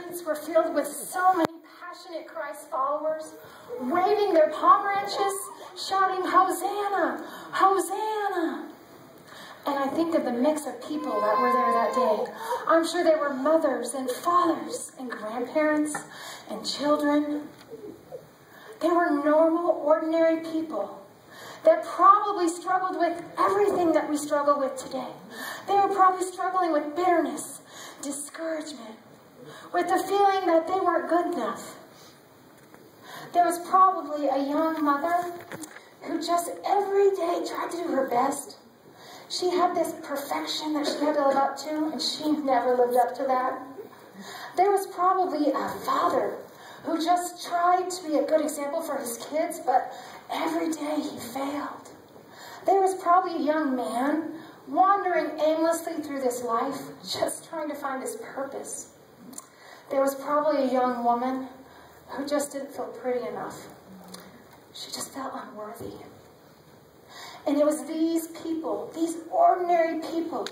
streets were filled with so many passionate Christ followers, waving their pomeranches, shouting, "Hosanna! Hosanna!" And I think of the mix of people that were there that day. I'm sure there were mothers and fathers and grandparents and children. They were normal, ordinary people that probably struggled with everything that we struggle with today. They were probably struggling with bitterness, discouragement, with the feeling that they weren't good enough. There was probably a young mother who just every day tried to do her best. She had this perfection that she had to live up to, and she never lived up to that. There was probably a father who just tried to be a good example for his kids, but every day he failed. There was probably a young man wandering aimlessly through this life, just trying to find his purpose. There was probably a young woman who just didn't feel pretty enough. She just felt unworthy. And it was these people, these ordinary people,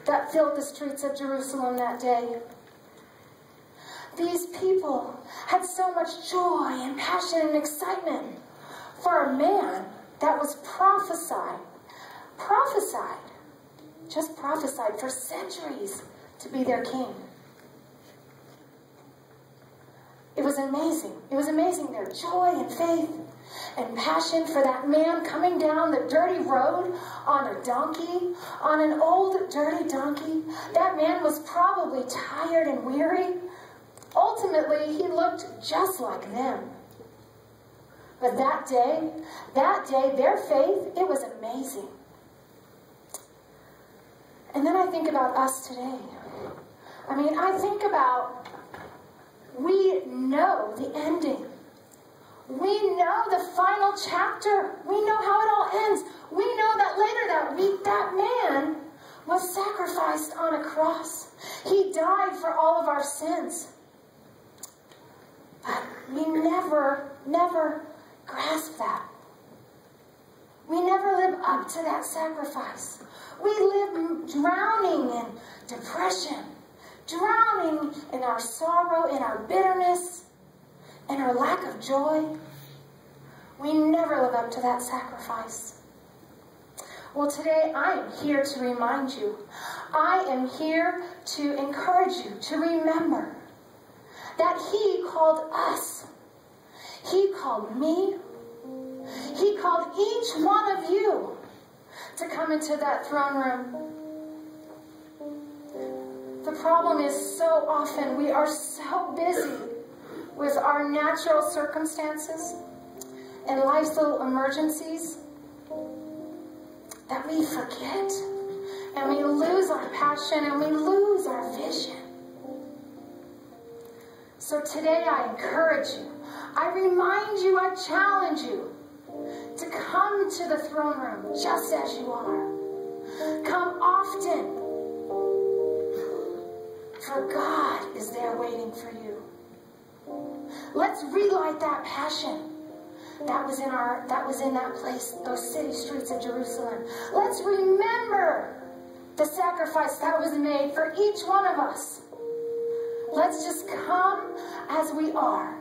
that filled the streets of Jerusalem that day. These people had so much joy and passion and excitement for a man that was prophesied for centuries to be their king. It was amazing. It was amazing, their joy and faith and passion for that man coming down the dirty road on a donkey, on an old dirty donkey. That man was probably tired and weary. Ultimately, he looked just like them. But that day, their faith, it was amazing. And then I think about us today. I think about, we know the ending. We know the final chapter. We know how it all ends. We know that later that week, that man was sacrificed on a cross. He died for all of our sins. But we never grasp that. We never live up to that sacrifice. We live drowning in depression, drowning in our sorrow, in our bitterness, and our lack of joy. We never live up to that sacrifice. Well, today I am here to remind you. I am here to encourage you to remember that He called us. He called me. He called each one of you to come into that throne room. The problem is so often we are so busy with our natural circumstances and life's little emergencies that we forget and we lose our passion and we lose our vision. So today I encourage you, I remind you, I challenge you to come to the throne room just as you are. Come often, for God is there waiting for you. Let's relight that passion that was in that place, those city streets of Jerusalem. Let's remember the sacrifice that was made for each one of us. Let's just come as we are.